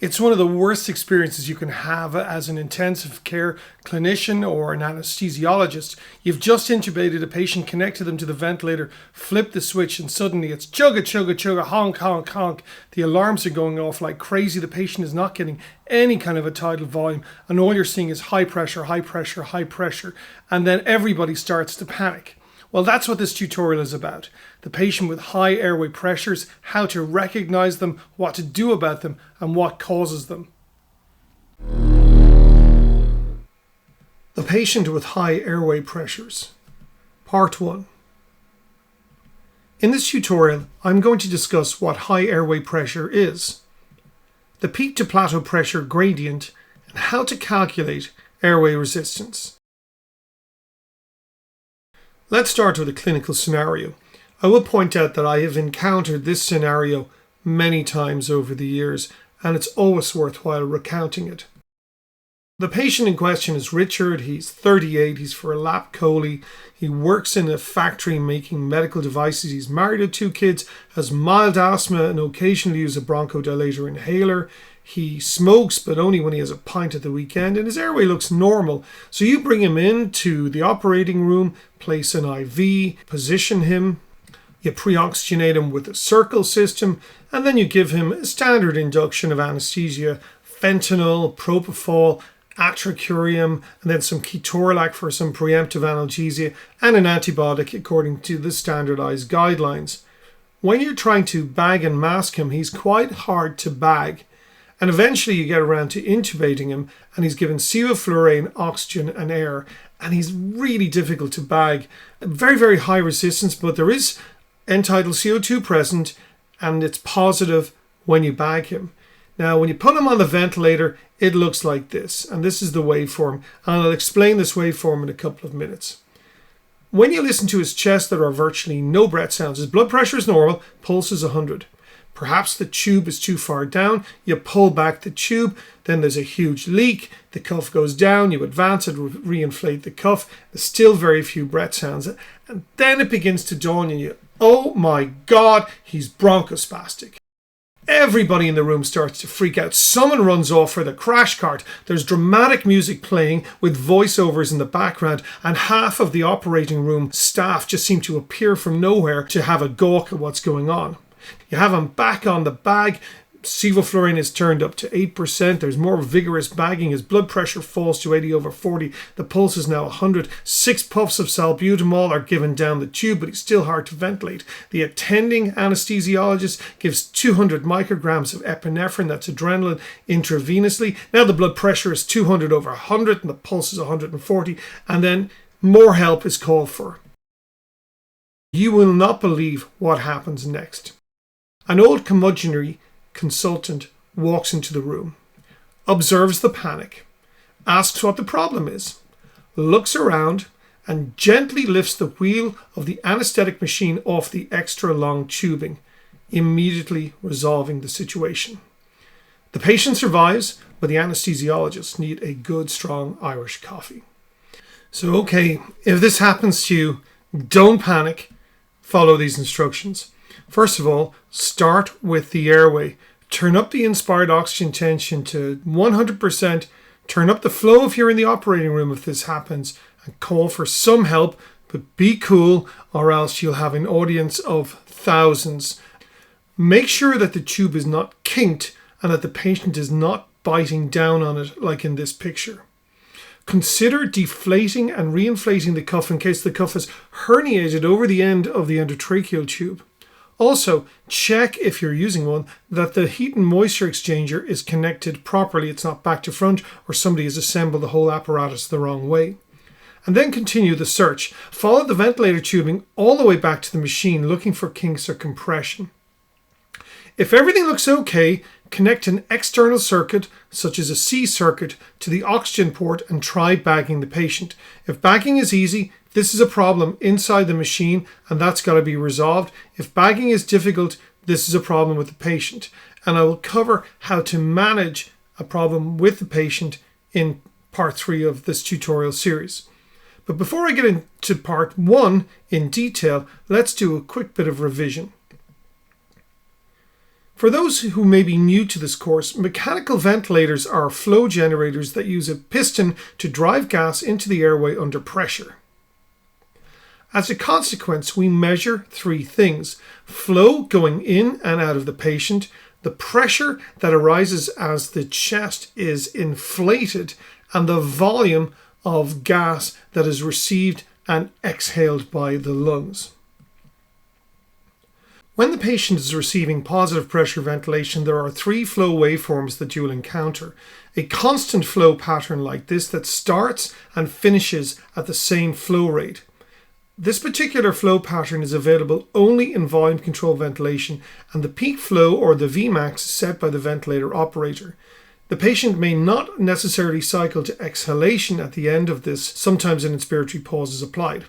It's one of the worst experiences you can have as an intensive care clinician or an anesthesiologist. You've just intubated a patient, connected them to the ventilator, flip the switch, and suddenly it's chugga, chugga, chugga, honk, honk, honk. The alarms are going off like crazy. The patient is not getting any kind of a tidal volume, and all you're seeing is high pressure, high pressure, high pressure, and then everybody starts to panic. Well, that's what this tutorial is about. The patient with high airway pressures, how to recognize them, what to do about them, and what causes them. The patient with high airway pressures. Part 1. In this tutorial, I'm going to discuss what high airway pressure is, the peak to plateau pressure gradient, and how to calculate airway resistance. Let's start with a clinical scenario. I will point out that I have encountered this scenario many times over the years, and it's always worthwhile recounting it. The patient in question is Richard. He's 38, he's for a lap chole, he works in a factory making medical devices, he's married with 2 kids, has mild asthma and occasionally uses a bronchodilator inhaler. He smokes, but only when he has a pint at the weekend, and his airway looks normal. So you bring him into the operating room, place an IV, position him, you pre-oxygenate him with a circle system, and then you give him a standard induction of anesthesia, fentanyl, propofol, atracurium, and then some ketorolac for some preemptive analgesia, and an antibiotic according to the standardized guidelines. When you're trying to bag and mask him, he's quite hard to bag. And eventually you get around to intubating him, and he's given sevoflurane, oxygen and air, and he's really difficult to bag. Very, very high resistance, but there is end-tidal CO2 present, and it's positive when you bag him. Now, when you put him on the ventilator, it looks like this, and this is the waveform, and I'll explain this waveform in a couple of minutes. When you listen to his chest, there are virtually no breath sounds. His blood pressure is normal, pulse is 100. Perhaps the tube is too far down, you pull back the tube, then there's a huge leak, the cuff goes down, you advance it, reinflate the cuff, there's still very few breath sounds, and then it begins to dawn on you, oh my God, he's bronchospastic. Everybody in the room starts to freak out. Someone runs off for the crash cart. There's dramatic music playing with voiceovers in the background, and half of the operating room staff just seem to appear from nowhere to have a gawk at what's going on. You have him back on the bag. Sevoflurane is turned up to 8%. There's more vigorous bagging. His blood pressure falls to 80/40. The pulse is now 100. 6 puffs of salbutamol are given down the tube, but he's still hard to ventilate. The attending anesthesiologist gives 200 micrograms of epinephrine, that's adrenaline, intravenously. Now the blood pressure is 200/100 and the pulse is 140. And then more help is called for. You will not believe what happens next. An old curmudgeonly consultant walks into the room, observes the panic, asks what the problem is, looks around, and gently lifts the wheel of the anesthetic machine off the extra long tubing, immediately resolving the situation. The patient survives, but the anesthesiologists need a good, strong Irish coffee. So, okay, if this happens to you, don't panic. Follow these instructions. First of all, start with the airway. Turn up the inspired oxygen tension to 100%. Turn up the flow if you're in the operating room if this happens, and call for some help, but be cool or else you'll have an audience of thousands. Make sure that the tube is not kinked and that the patient is not biting down on it like in this picture. Consider deflating and reinflating the cuff in case the cuff is herniated over the end of the endotracheal tube. Also, check if you're using one that the heat and moisture exchanger is connected properly. It's not back to front or somebody has assembled the whole apparatus the wrong way. And then continue the search. Follow the ventilator tubing all the way back to the machine looking for kinks or compression. If everything looks okay, connect an external circuit, such as a C circuit, to the oxygen port and try bagging the patient. If bagging is easy, this is a problem inside the machine and that's got to be resolved. If bagging is difficult, this is a problem with the patient. And I will cover how to manage a problem with the patient in part 3 of this tutorial series. But before I get into part 1 in detail, let's do a quick bit of revision. For those who may be new to this course, mechanical ventilators are flow generators that use a piston to drive gas into the airway under pressure. As a consequence, we measure three things: flow going in and out of the patient, the pressure that arises as the chest is inflated, and the volume of gas that is received and exhaled by the lungs. When the patient is receiving positive pressure ventilation, there are three flow waveforms that you will encounter. A constant flow pattern like this that starts and finishes at the same flow rate. This particular flow pattern is available only in volume control ventilation, and the peak flow, or the Vmax, is set by the ventilator operator. The patient may not necessarily cycle to exhalation at the end of this. Sometimes an inspiratory pause is applied.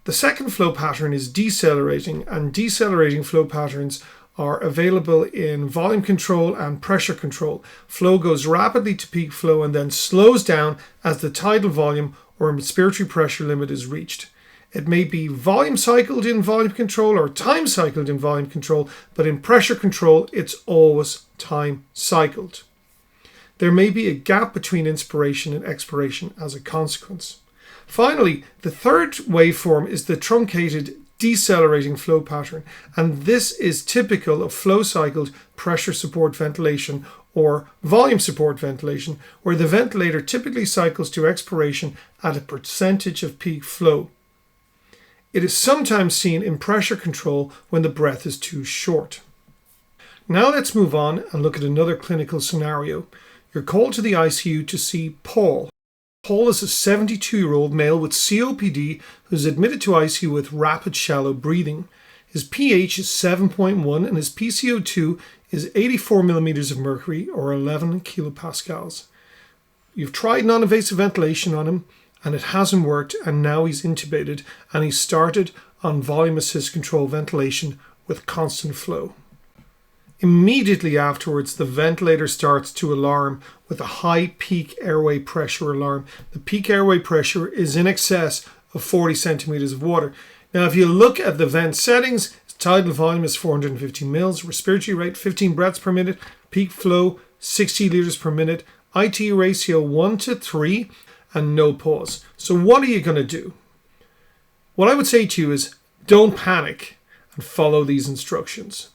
The second flow pattern is decelerating, and decelerating flow patterns are available in volume control and pressure control. Flow goes rapidly to peak flow and then slows down as the tidal volume or inspiratory pressure limit is reached. It may be volume cycled in volume control or time cycled in volume control, but in pressure control, it's always time cycled. There may be a gap between inspiration and expiration as a consequence. Finally, the third waveform is the truncated decelerating flow pattern, and this is typical of flow cycled pressure support ventilation or volume support ventilation, where the ventilator typically cycles to expiration at a percentage of peak flow. It is sometimes seen in pressure control when the breath is too short. Now let's move on and look at another clinical scenario. You're called to the ICU to see Paul. Paul is a 72-year-old male with COPD who's admitted to ICU with rapid shallow breathing. His pH is 7.1 and his PCO2 is 84 millimeters of mercury or 11 kilopascals. You've tried non-invasive ventilation on him and it hasn't worked, and now he's intubated and he's started on volume assist control ventilation with constant flow. Immediately afterwards, the ventilator starts to alarm with a high peak airway pressure alarm. The peak airway pressure is in excess of 40 centimeters of water. Now, if you look at the vent settings, tidal volume is 450 mils, respiratory rate 15 breaths per minute, peak flow 60 liters per minute, IT ratio 1:3, and no pause. So what are you going to do? What I would say to you is don't panic and follow these instructions.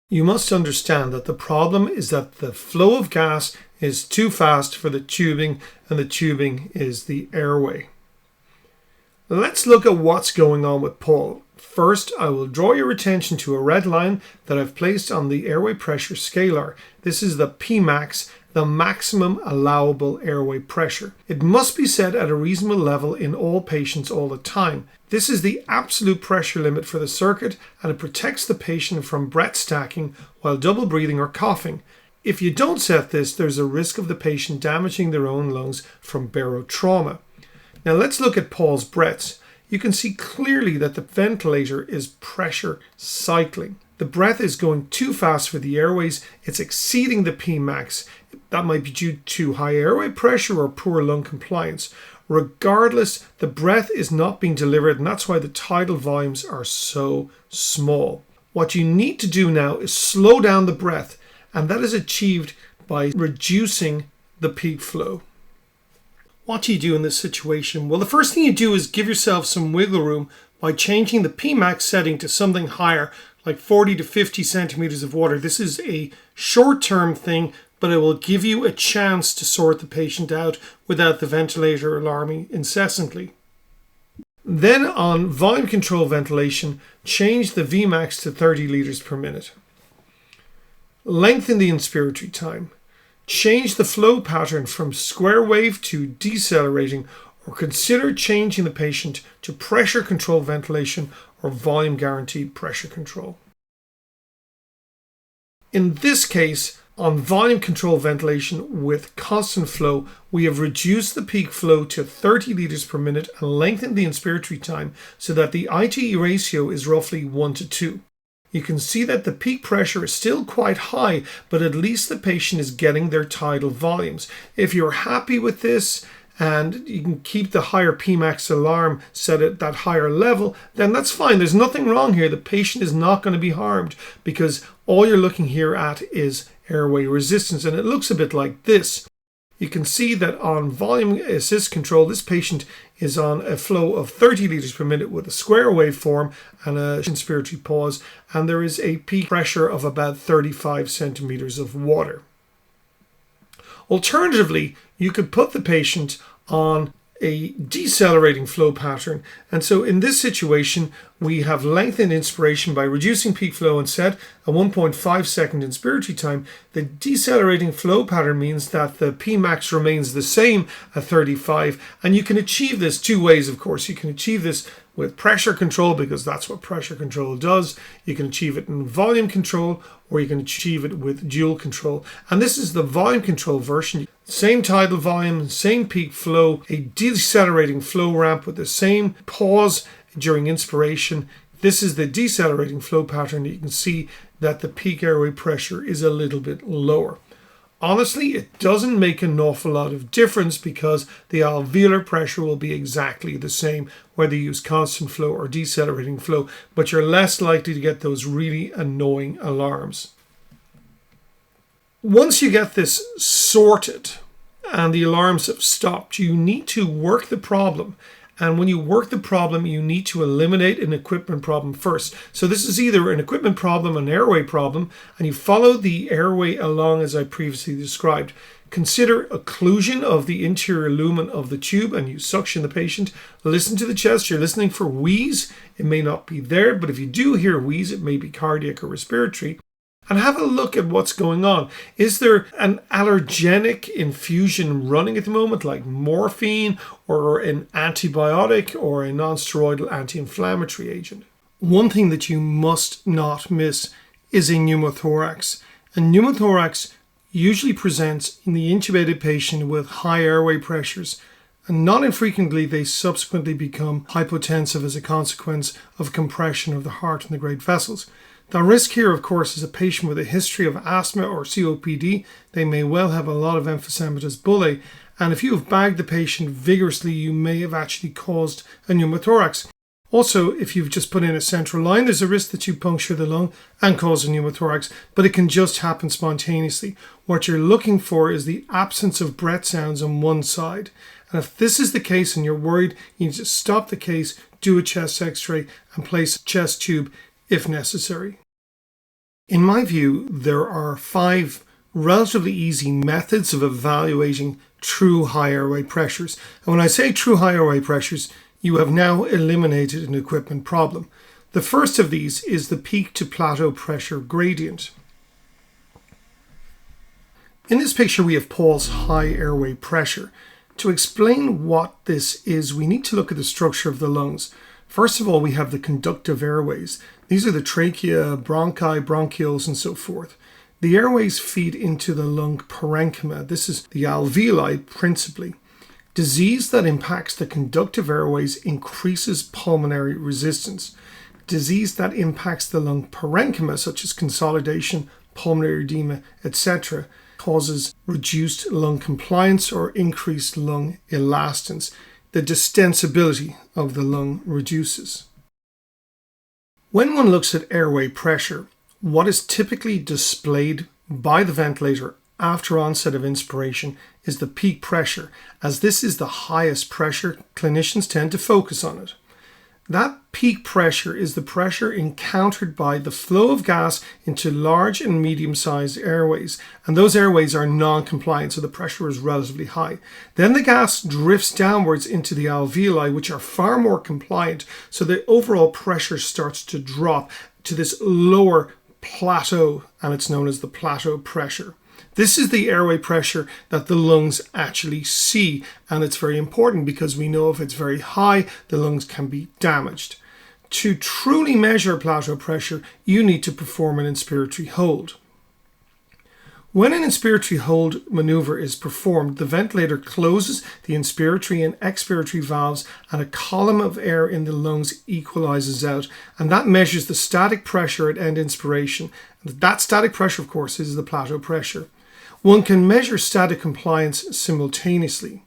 You must understand that the problem is that the flow of gas is too fast for the tubing, and the tubing is the airway. Let's look at what's going on with Paul. First, I will draw your attention to a red line that I've placed on the airway pressure scalar. This is the Pmax, the maximum allowable airway pressure. It must be set at a reasonable level in all patients all the time. This is the absolute pressure limit for the circuit, and it protects the patient from breath stacking while double breathing or coughing. If you don't set this, there's a risk of the patient damaging their own lungs from barotrauma. Now let's look at Paul's breaths. You can see clearly that the ventilator is pressure cycling. The breath is going too fast for the airways. It's exceeding the Pmax. That might be due to high airway pressure or poor lung compliance. Regardless, the breath is not being delivered, and that's why the tidal volumes are so small. What you need to do now is slow down the breath, and that is achieved by reducing the peak flow. What do you do in this situation? Well, the first thing you do is give yourself some wiggle room by changing the Pmax setting to something higher, like 40 to 50 centimeters of water. This is a short-term thing, but it will give you a chance to sort the patient out without the ventilator alarming incessantly. Then on volume control ventilation, change the Vmax to 30 liters per minute. Lengthen the inspiratory time. Change the flow pattern from square wave to decelerating, or consider changing the patient to pressure control ventilation or volume guaranteed pressure control. In this case, on volume control ventilation with constant flow, we have reduced the peak flow to 30 liters per minute and lengthened the inspiratory time so that the ITE ratio is roughly 1:2. You can see that the peak pressure is still quite high, but at least the patient is getting their tidal volumes. If you're happy with this and you can keep the higher Pmax alarm set at that higher level, then that's fine. There's nothing wrong here. The patient is not going to be harmed because all you're looking here at is airway resistance, and it looks a bit like this. You can see that on volume assist control, this patient is on a flow of 30 liters per minute with a square waveform and a inspiratory pause, and there is a peak pressure of about 35 centimeters of water. Alternatively, you could put the patient on a decelerating flow pattern, and so in this situation we have lengthened inspiration by reducing peak flow and set a 1.5 second inspiratory time. The decelerating flow pattern means that the Pmax remains the same at 35, and you can achieve this two ways. Of course, you can achieve this with pressure control, because that's what pressure control does. You can achieve it in volume control, or you can achieve it with dual control. And this is the volume control version. Same tidal volume, same peak flow, a decelerating flow ramp with the same pause during inspiration. This is the decelerating flow pattern. You can see that the peak airway pressure is a little bit lower. Honestly, it doesn't make an awful lot of difference because the alveolar pressure will be exactly the same whether you use constant flow or decelerating flow, but you're less likely to get those really annoying alarms. Once you get this sorted and the alarms have stopped, you need to work the problem. And when you work the problem, you need to eliminate an equipment problem first. So this is either an equipment problem, an airway problem, and you follow the airway along as I previously described. Consider occlusion of the interior lumen of the tube, and you suction the patient. Listen to the chest. You're listening for wheeze. It may not be there, but if you do hear wheeze, it may be cardiac or respiratory. And have a look at what's going on. Is there an allergenic infusion running at the moment, like morphine or an antibiotic or a non-steroidal anti-inflammatory agent? One thing that you must not miss is a pneumothorax. A pneumothorax usually presents in the intubated patient with high airway pressures, and not infrequently they subsequently become hypotensive as a consequence of compression of the heart and the great vessels. The risk here, of course, is a patient with a history of asthma or COPD. They may well have a lot of emphysematous bullae, and if you have bagged the patient vigorously, you may have actually caused a pneumothorax. Also, if you've just put in a central line, there's a risk that you puncture the lung and cause a pneumothorax, but it can just happen spontaneously. What you're looking for is the absence of breath sounds on one side. And if this is the case and you're worried, you need to stop the case, do a chest x-ray, and place a chest tube if necessary. In my view, there are 5 relatively easy methods of evaluating true high airway pressures. And when I say true high airway pressures, you have now eliminated an equipment problem. The first of these is the peak to plateau pressure gradient. In this picture, we have Paul's high airway pressure. To explain what this is, we need to look at the structure of the lungs. First of all, we have the conductive airways. These are the trachea, bronchi, bronchioles, and so forth. The airways feed into the lung parenchyma. This is the alveoli principally. Disease that impacts the conductive airways increases pulmonary resistance. Disease that impacts the lung parenchyma, such as consolidation, pulmonary edema, etc., causes reduced lung compliance or increased lung elastance. The distensibility of the lung reduces. When one looks at airway pressure, what is typically displayed by the ventilator after onset of inspiration is the peak pressure. As this is the highest pressure, clinicians tend to focus on it. That peak pressure is the pressure encountered by the flow of gas into large and medium-sized airways, and those airways are non-compliant, so the pressure is relatively high. Then the gas drifts downwards into the alveoli, which are far more compliant, so the overall pressure starts to drop to this lower plateau, and it's known as the plateau pressure. This is the airway pressure that the lungs actually see, and it's very important because we know if it's very high, the lungs can be damaged. To truly measure plateau pressure, you need to perform an inspiratory hold. When an inspiratory hold maneuver is performed, the ventilator closes the inspiratory and expiratory valves and a column of air in the lungs equalizes out, and that measures the static pressure at end inspiration. That static pressure, of course, is the plateau pressure. One can measure static compliance simultaneously.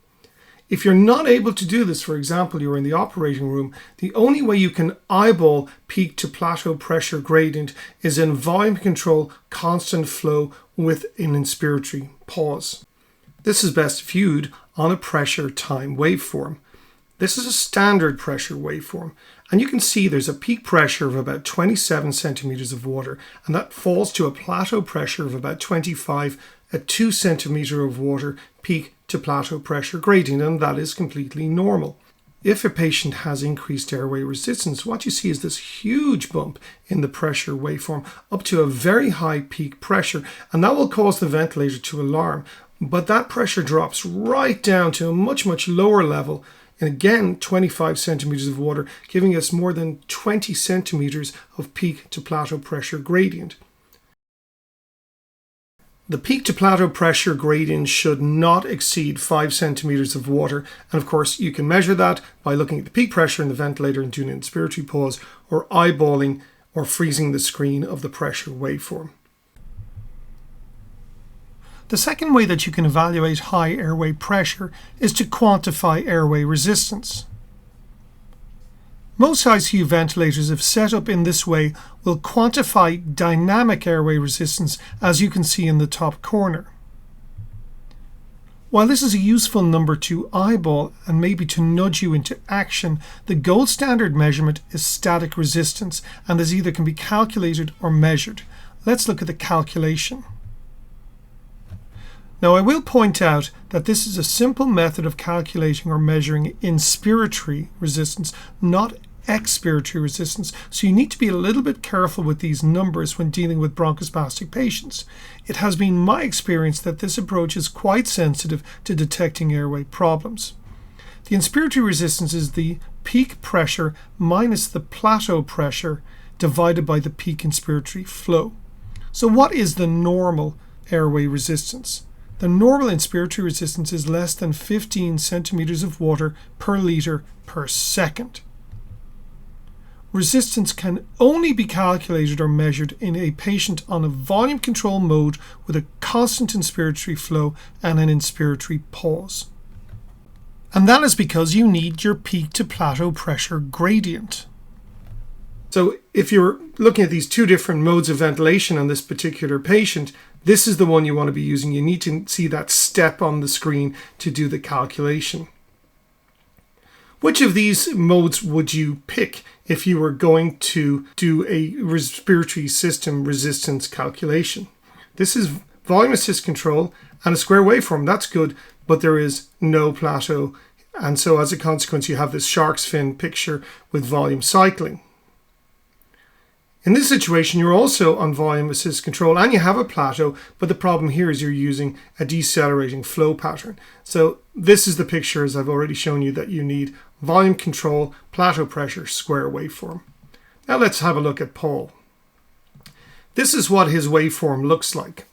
If you're not able to do this, for example, you're in the operating room, the only way you can eyeball peak to plateau pressure gradient is in volume control constant flow with an inspiratory pause. This is best viewed on a pressure time waveform. This is a standard pressure waveform, and you can see there's a peak pressure of about 27 centimeters of water, and that falls to a plateau pressure of about 25 at 2 centimeter of water peak to plateau pressure gradient, and that is completely normal. If a patient has increased airway resistance, what you see is this huge bump in the pressure waveform up to a very high peak pressure, and that will cause the ventilator to alarm. But that pressure drops right down to a much lower level, and again 25 centimeters of water, giving us more than 20 centimeters of peak to plateau pressure gradient. The peak to plateau pressure gradient should not exceed 5 centimeters of water, and of course you can measure that by looking at the peak pressure in the ventilator and doing an inspiratory pause, or eyeballing or freezing the screen of the pressure waveform. The second way that you can evaluate high airway pressure is to quantify airway resistance. Most ICU ventilators, if set up in this way, will quantify dynamic airway resistance, as you can see in the top corner. While this is a useful number to eyeball and maybe to nudge you into action, the gold standard measurement is static resistance, and this either can be calculated or measured. Let's look at the calculation. Now, I will point out that this is a simple method of calculating or measuring inspiratory resistance, not expiratory resistance, so you need to be a little bit careful with these numbers when dealing with bronchospastic patients. It has been my experience that this approach is quite sensitive to detecting airway problems. The inspiratory resistance is the peak pressure minus the plateau pressure divided by the peak inspiratory flow. So what is the normal airway resistance? The normal inspiratory resistance is less than 15 centimeters of water per liter per second. Resistance can only be calculated or measured in a patient on a volume control mode with a constant inspiratory flow and an inspiratory pause. And that is because you need your peak to plateau pressure gradient. So if you're looking at these two different modes of ventilation on this particular patient, this is the one you want to be using. You need to see that step on the screen to do the calculation. Which of these modes would you pick if you were going to do a respiratory system resistance calculation? This is volume assist control and a square waveform. That's good, but there is no plateau. And so as a consequence, you have this shark's fin picture with volume cycling. In this situation, you're also on volume assist control and you have a plateau, but the problem here is you're using a decelerating flow pattern. So this is the picture, as I've already shown you, that you need: volume control, plateau pressure, square waveform. Now let's have a look at Paul. This is what his waveform looks like.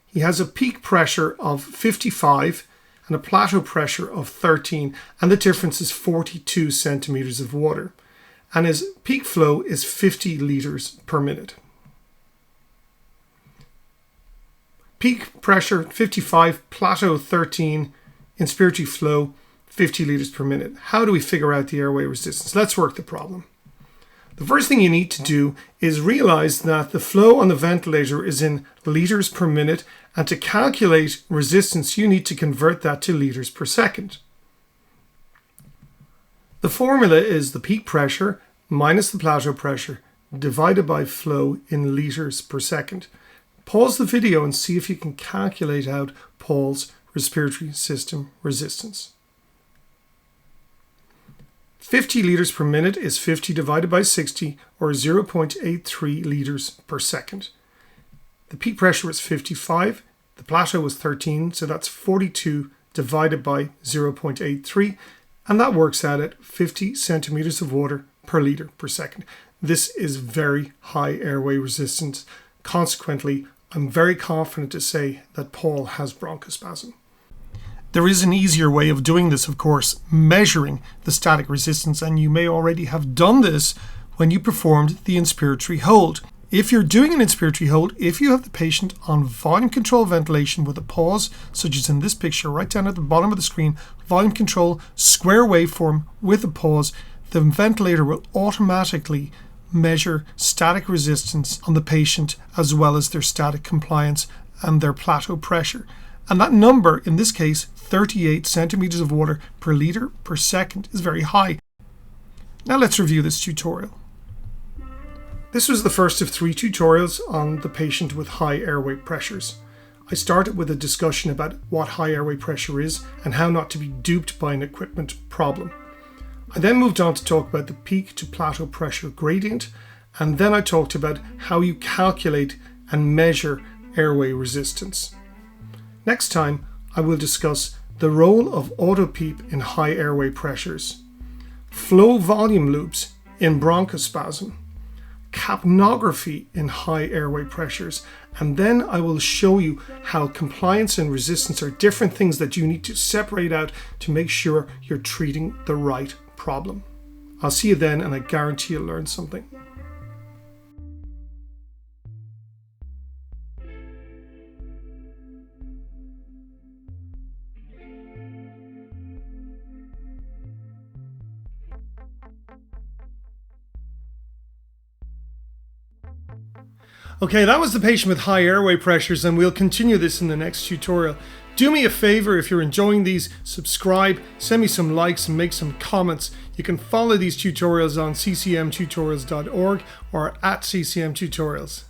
He has a peak pressure of 55 and a plateau pressure of 13, and the difference is 42 centimeters of water. And his peak flow is 50 liters per minute. Peak pressure 55, plateau 13, inspiratory flow 50 liters per minute. How do we figure out the airway resistance? Let's work the problem. The first thing you need to do is realize that the flow on the ventilator is in liters per minute, and to calculate resistance, you need to convert that to liters per second. The formula is the peak pressure minus the plateau pressure divided by flow in liters per second. Pause the video and see if you can calculate out Paul's respiratory system resistance. 50 liters per minute is 50 divided by 60, or 0.83 liters per second. The peak pressure was 55, the plateau was 13, so that's 42 divided by 0.83, and that works out at 50 centimeters of water per liter per second. This is very high airway resistance. Consequently, I'm very confident to say that Paul has bronchospasm. There is an easier way of doing this, of course, measuring the static resistance, and you may already have done this when you performed the inspiratory hold. If you're doing an inspiratory hold, if you have the patient on volume control ventilation with a pause, such as in this picture right down at the bottom of the screen, volume control, square waveform with a pause, the ventilator will automatically measure static resistance on the patient as well as their static compliance and their plateau pressure. And that number, in this case, 38 centimeters of water per liter per second, is very high. Now let's review this tutorial. This was the first of 3 tutorials on the patient with high airway pressures. I started with a discussion about what high airway pressure is and how not to be duped by an equipment problem. I then moved on to talk about the peak to plateau pressure gradient, and then I talked about how you calculate and measure airway resistance. Next time, I will discuss the role of auto-PEEP in high airway pressures, flow volume loops in bronchospasm, capnography in high airway pressures, and then I will show you how compliance and resistance are different things that you need to separate out to make sure you're treating the right problem. I'll see you then, and I guarantee you'll learn something. Okay, that was the patient with high airway pressures, and we'll continue this in the next tutorial. Do me a favor, if you're enjoying these, subscribe, send me some likes and make some comments. You can follow these tutorials on ccmtutorials.org or at ccmtutorials.